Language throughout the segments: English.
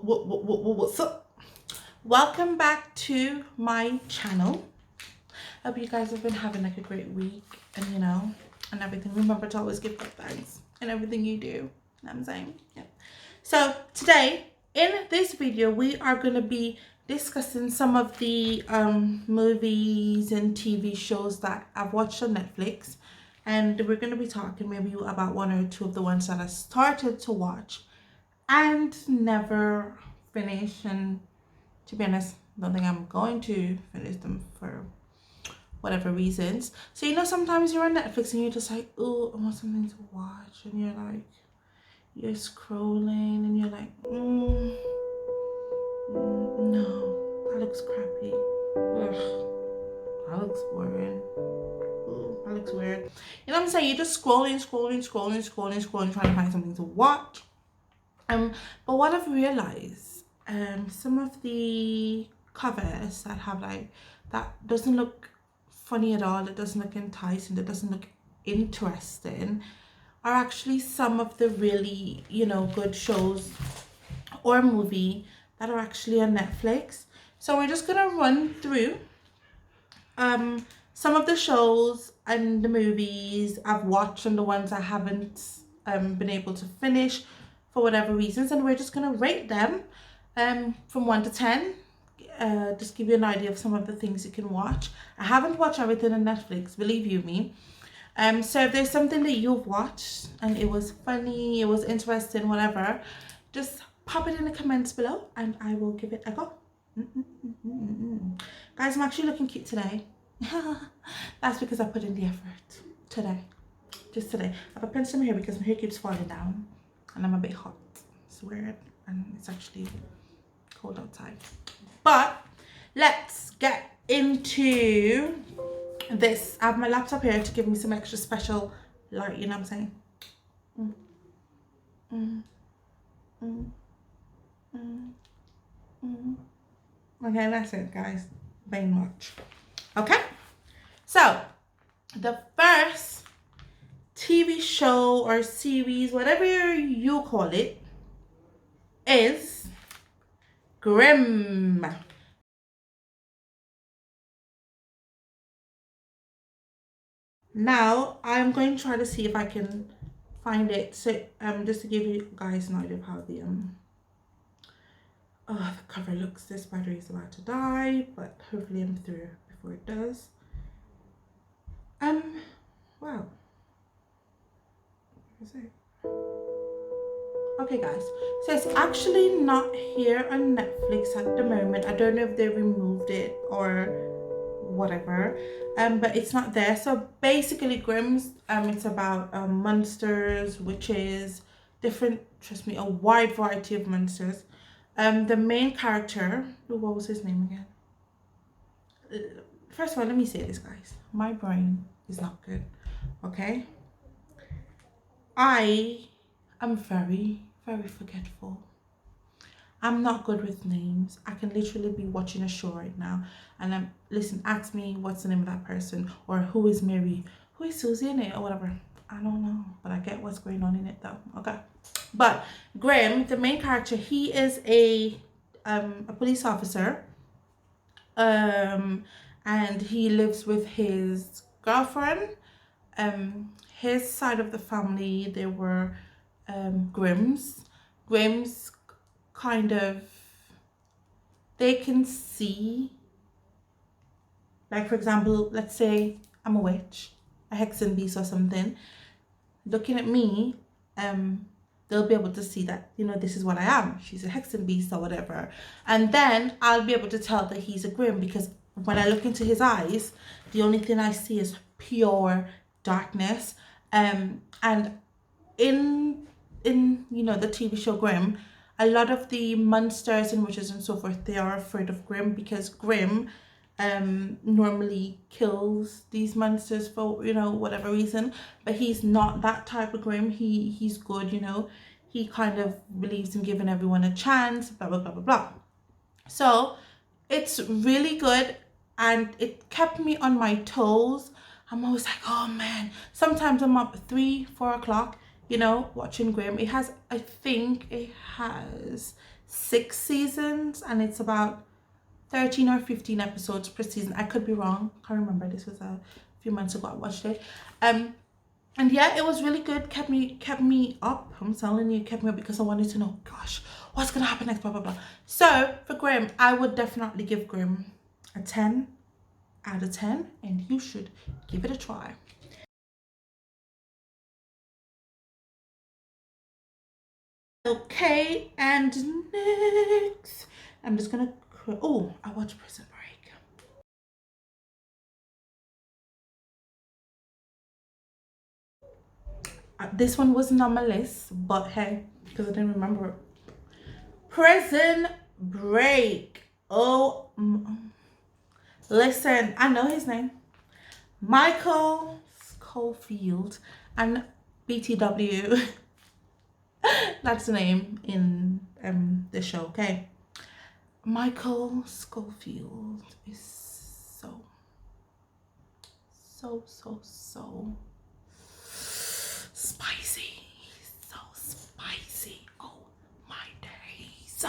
What's up? Welcome back to my channel. Hope you guys have been having like a great week and and everything. Remember to always give God thanks in everything you do. You know what I'm saying? Yeah. So today in this video we are going to be discussing some of the movies and TV shows that I've watched on Netflix, and we're going to be talking maybe about one or two of the ones that I started to watch and never finish. And to be honest, I don't think I'm going to finish them for whatever reasons. So sometimes you're on Netflix and you're just like, oh, I want something to watch, and you're scrolling and you're like, no, that looks crappy. Ugh, that looks boring. Ooh, that looks weird. You know what I'm saying? You're just scrolling, trying to find something to watch. But what I've realized, some of the covers that have that doesn't look funny at all, it doesn't look enticing, it doesn't look interesting, are actually some of the really, good shows or movie that are actually on Netflix. So we're just gonna run through some of the shows and the movies I've watched and the ones I haven't been able to finish for whatever reasons, and we're just gonna rate them from 1 to 10. Just give you an idea of some of the things you can watch. I haven't watched everything on Netflix, believe you me. So if there's something that you've watched and it was funny, it was interesting, whatever, just pop it in the comments below and I will give it a go. Guys, I'm actually looking cute today. That's because I put in the effort today. Just today. I have a pencil in my hair because my hair keeps falling down and I'm a bit hot. It's weird and it's actually cold outside. But let's get into this. I have my laptop here to give me some extra special light, you know what I'm saying? Okay, that's it, guys. Bang much. Okay, so the first TV show or series, whatever you call it, is Grimm. Now I'm going to try to see if I can find it. So just to give you guys an idea of how the cover looks. This battery is about to die, but hopefully I'm through before it does. Wow. What is it? Okay, guys. So it's actually not here on Netflix at the moment. I don't know if they removed it or whatever. But it's not there. So basically, Grimm's it's about monsters, witches, different, trust me, a wide variety of monsters. The main character, what was his name again? First of all, let me say this, guys. My brain is not good, okay? I am very, very forgetful. I'm not good with names. I can literally be watching a show right now and listen, ask me what's the name of that person, or who is Mary, who is Susie in it, or whatever. I don't know, but I get what's going on in it though. Okay. But Grimm, the main character, he is a police officer. And he lives with his girlfriend. His side of the family, they were Grimms. Grimms kind of, they can see, like for example, let's say I'm a witch, a hexen beast or something, looking at me, they'll be able to see that, this is what I am. She's a hexen beast or whatever. And then I'll be able to tell that he's a Grimm, because when I look into his eyes, the only thing I see is pure darkness. And in the TV show Grimm, a lot of the monsters and witches and so forth, they are afraid of Grimm, because Grimm normally kills these monsters for whatever reason, but he's not that type of Grimm. He's good, he kind of believes in giving everyone a chance, blah blah blah blah blah. So it's really good and it kept me on my toes. I'm always like, oh man, sometimes I'm up 3-4 o'clock watching Grimm. It has, I think it has 6 seasons, and it's about 13 or 15 episodes per season. I could be wrong, can't remember. This was a few months ago I watched it. And yeah, it was really good. Kept me up. I'm telling you, kept me up because I wanted to know, gosh, what's gonna happen next, blah blah blah. So for Grimm, I would definitely give Grimm a 10 out of 10, and you should give it a try. Okay, and next I'm just gonna, oh, I watched Prison Break. This one wasn't on my list, but hey, because I didn't remember. Prison Break. Oh, listen, I know his name. Michael Schofield and BTW. That's the name in the show, okay? Michael Schofield is so spicy. He's so spicy. Oh my days.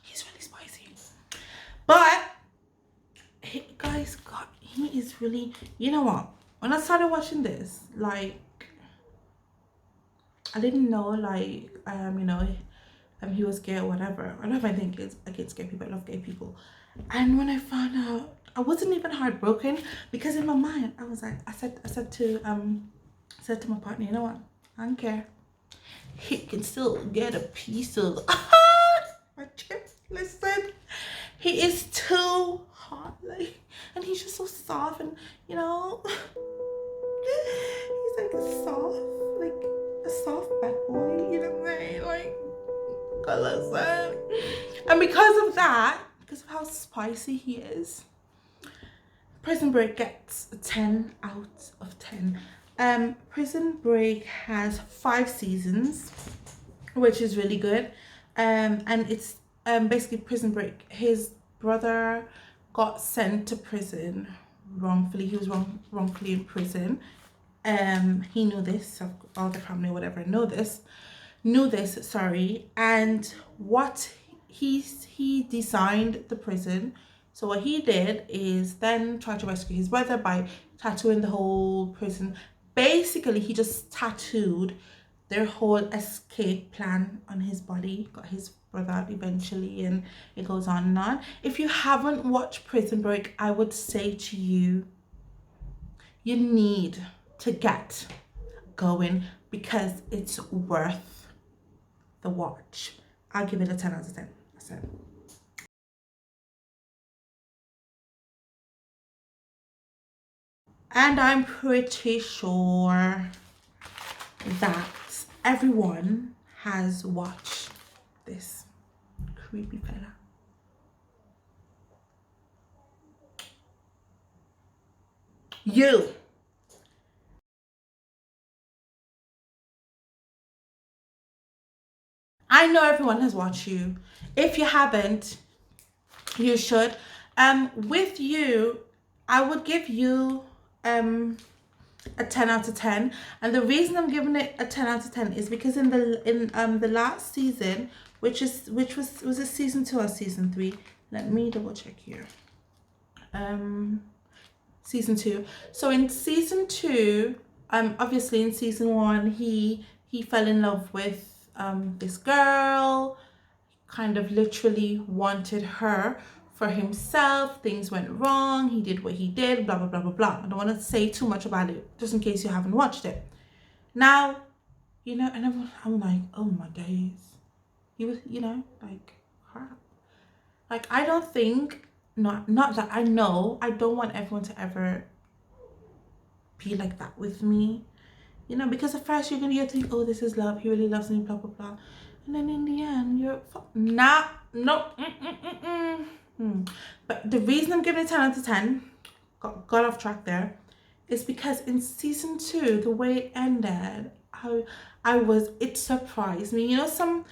He's really spicy. But guys, God, he is really, you know what? When I started watching this, like, I didn't know, like, you know, he was gay or whatever. I don't know if I think it's against gay people. I love gay people. And when I found out, I wasn't even heartbroken, because in my mind I was like, I said to my partner, you know what? I don't care. He can still get a piece of my chip. Listen, he is too hot, like, and he's just so soft, and you know, he's like a soft bad boy. You know what I'm saying? Like, God, listen. And because of that, because of how spicy he is, Prison Break gets a 10 out of 10. Prison Break has 5 seasons, which is really good. And it's basically Prison Break. His brother got sent to prison wrongfully. He was wrongfully in prison. He knew this. All the family, or whatever, knew this. Sorry. And what he designed the prison. So what he did is then try to rescue his brother by tattooing the whole prison. Basically, he just tattooed their whole escape plan on his body, got his brother out eventually, and it goes on and on. If you haven't watched Prison Break, I would say to you, you need to get going, because it's worth the watch. I'll give it a 10 out of 10. I said. And I'm pretty sure that everyone has watched this creepy fella. You. I know everyone has watched you. If you haven't, you should. With you, I would give you a 10 out of 10, and the reason I'm giving it a 10 out of 10 is because in the last season, which was it season 2 or season 3? Let me double check here. Season 2. So in season 2, obviously in season 1 he fell in love with this girl, kind of literally wanted her for himself. Things went wrong, he did what he did, blah blah blah blah blah. I don't want to say too much about it, just in case you haven't watched it. Now, you know, and I'm like, oh my days, he was, you know, like, crap. Like, I don't think, not that I know, I don't want everyone to ever be like that with me, you know, because at first you're gonna think, oh, this is love, he really loves me, blah blah blah, and then in the end you're But the reason I'm giving it 10 out of 10, got off track there, is because in season 2, the way it ended, it surprised me. You know, some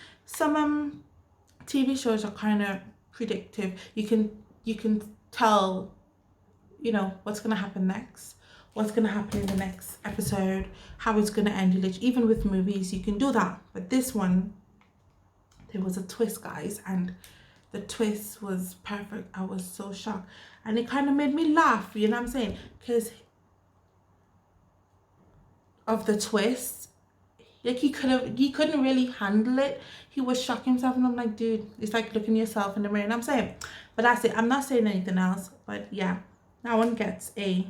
TV shows are kind of predictive. You can tell, you know, what's gonna happen next, what's gonna happen in the next episode, how it's gonna end. Even with movies, you can do that. But this one, It was a twist, guys, and the twist was perfect. I was so shocked, and it kind of made me laugh, you know what I'm saying, because of the twist. Like he couldn't really handle it. He was shocking himself, and I'm like, dude, it's like looking yourself in the mirror. And I'm saying, but that's it. I'm not saying anything else. But yeah, that one gets a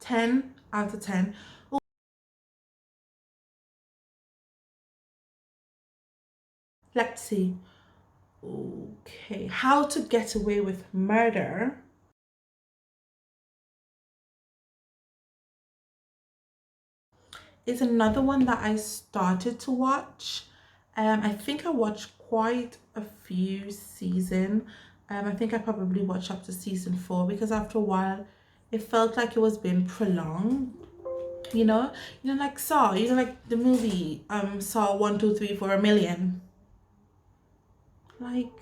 10 out of 10. Ooh, let's see. Okay, How to Get Away with Murder. Is another one that I started to watch. I think I watched quite a few seasons. I think I probably watched up to season 4 because after a while it felt like it was being prolonged. Like Saw, like the movie Saw 1, 2, 3, 4 a million. Like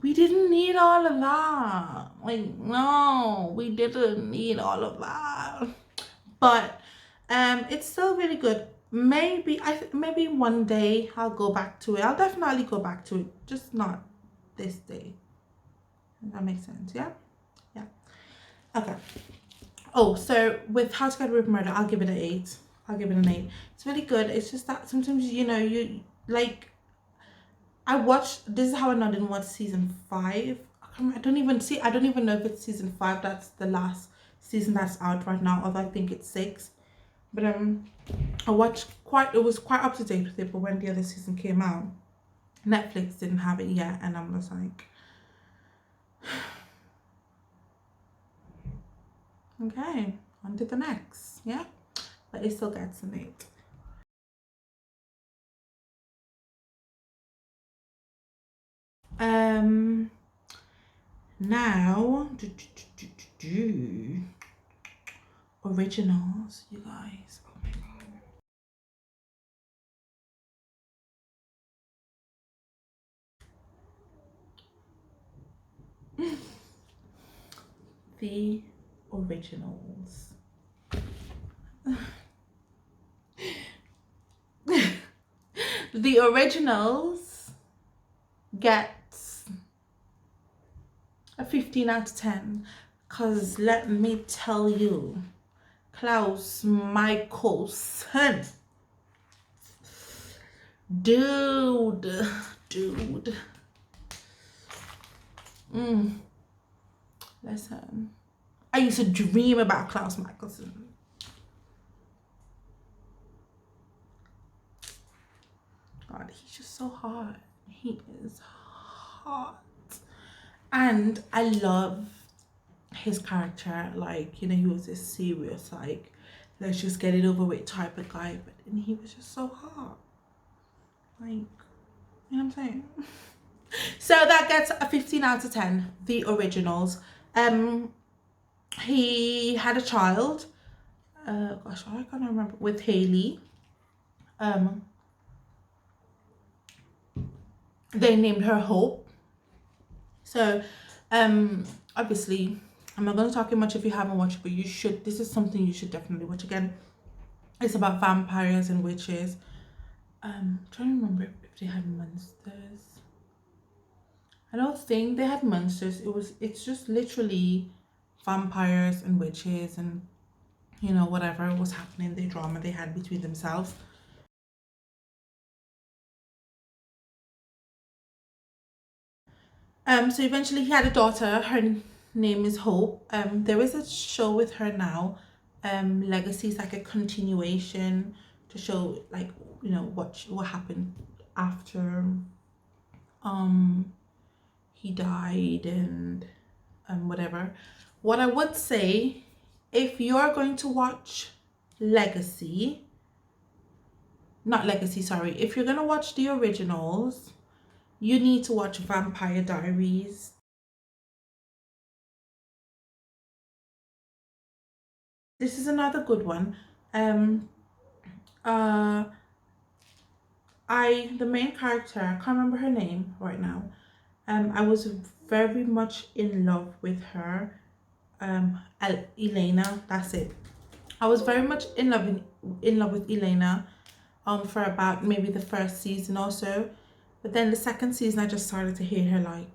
we didn't need all of that. Like no, we didn't need all of that. But it's still really good. Maybe one day I'll go back to it. I'll definitely go back to it, just not this day. Does that make sense? Yeah. Okay. Oh, so with How to Get Away with Murder, I'll give it an 8. I'll give it an 8. It's really good. It's just that sometimes you like. I watched. This is how I know I didn't watch season 5. I don't even see. I don't even know if it's season 5. That's the last season that's out right now. Although I think it's 6. But I watched it was quite up to date with it, but when the other season came out, Netflix didn't have it yet, and I was like, okay, on to the next, yeah. But it still gets an 8. Now originals, you guys. Oh my god. The originals. The originals gets a 15 out of 10. Cause let me tell you, Klaus Michelson, dude. Listen, I used to dream about Klaus Michelson. God, he's just so hot. He is hot, and I love his character. Like, he was this serious, like, let's just get it over with type of guy, but and he was just so hot. Like, you know what I'm saying? So that gets a 15 out of 10. The originals. He had a child. Gosh, I can't remember, with Haley. They named her Hope. So, obviously, I'm not going to talk too much if you haven't watched it, but you should. This is something you should definitely watch. Again, it's about vampires and witches. I'm trying to remember if they had monsters. I don't think they had monsters. It's just literally vampires and witches and whatever was happening, the drama they had between themselves. So eventually he had a daughter. Her name is Hope. There is a show with her now. Legacy is like a continuation to show, like, what happened after he died and whatever. What I would say, if you're going to watch Legacy, not Legacy, sorry, if you're gonna watch the originals, you need to watch Vampire Diaries. This is another good one. Uh, the main character, I can't remember her name right now. I was very much in love with her. Elena, that's it. I was very much in love with Elena. For about maybe the first season or so. But then the second season, I just started to hate her,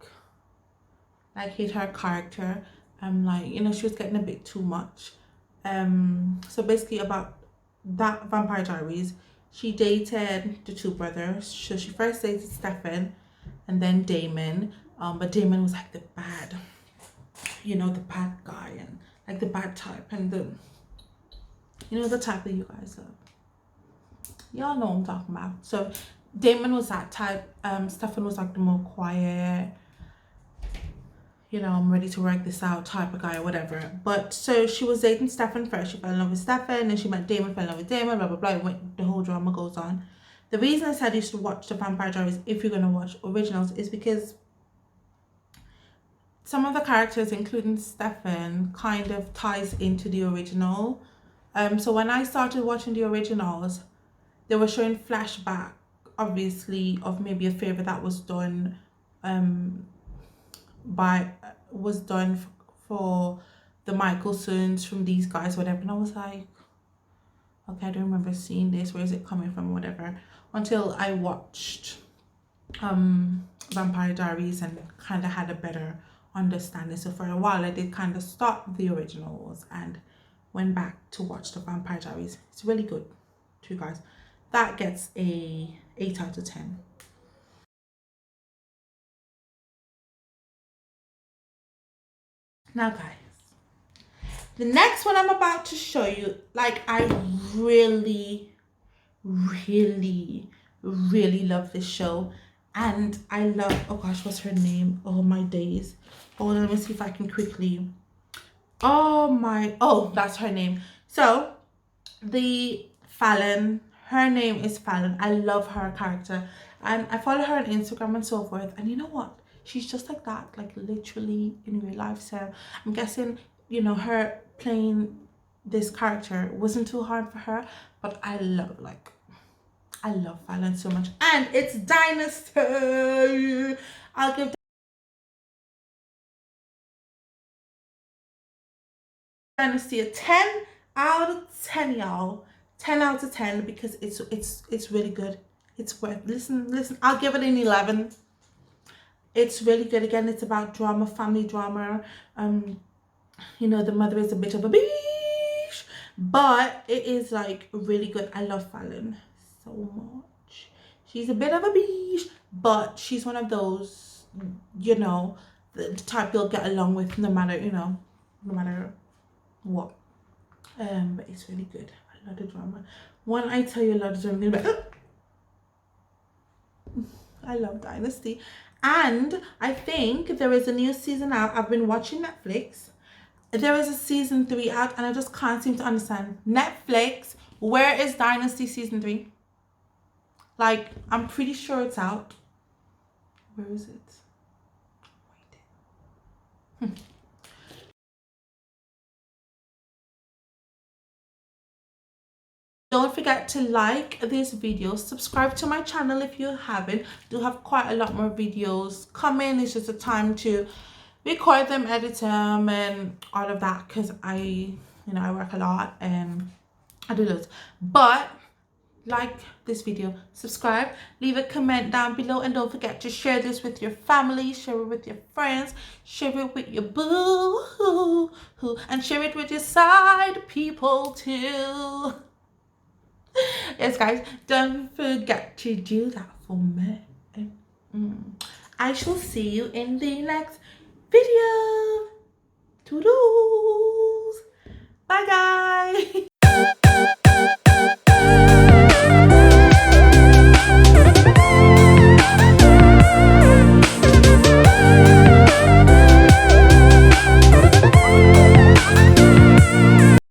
hate her character. Like, you know, she was getting a bit too much. So basically about that Vampire Diaries, she dated the two brothers. So she first dated Stefan and then Damon. But Damon was like the bad, you know, the bad guy and like the bad type and the, you know, the type that you guys love. Y'all know what I'm talking about. So Damon was that type. Stefan was like the more quiet, you know, I'm ready to work this out type of guy or whatever. But so she was dating Stefan first. She fell in love with Stefan, and she met Damon, fell in love with Damon, blah blah blah. The whole drama goes on. The reason I said you should watch the Vampire Diaries if you're gonna watch originals is because some of the characters, including Stefan, kind of ties into the original. So when I started watching the originals, they were showing flashback, obviously, of maybe a favor that was done, for the Michaelsons from these guys, whatever. And I was like, okay, I don't remember seeing this. Where is it coming from, whatever? Until I watched Vampire Diaries and kind of had a better understanding. So for a while, I did kind of stop the originals and went back to watch the Vampire Diaries. It's really good, too, guys. That gets a 8 out of 10. Now, guys, the next one I'm about to show you, like, I really, really, really love this show. And I love, oh gosh, what's her name? Oh, my days. Hold on, let me see if I can quickly. Oh, that's her name. So, the Fallon, her name is Fallon. I love her character. And I follow her on Instagram and so forth. And you know what? She's just like that, like literally in real life. So I'm guessing, you know, her playing this character wasn't too hard for her. But I love Fallon so much. And it's Dynasty. I'll give Dynasty a 10 out of 10, y'all. 10 out of 10 because it's really good. It's worth listen. I'll give it an 11. It's really good. Again, it's about drama, family drama. You know, the mother is a bit of a bitch, but it is like really good. I love Fallon so much. She's a bit of a bitch, but she's one of those, you know, the type you'll get along with no matter, you know, no matter what. But it's really good. A lot of drama. When I tell you a lot of drama, I love Dynasty. And I think there is a new season out. I've been watching Netflix. There is a season 3 out and I just can't seem to understand. Netflix, where is Dynasty season 3? Like, I'm pretty sure it's out. Where is it? Wait. Don't forget to like this video, subscribe to my channel if you haven't. Do have quite a lot more videos coming. It's just a time to record them, edit them, and all of that because I work a lot and I do loads. But like this video, subscribe, leave a comment down below, and don't forget to share this with your family, share it with your friends, share it with your boo, and share it with your side people too. Yes, guys, don't forget to do that for me. I shall see you in the next video. Toodoo.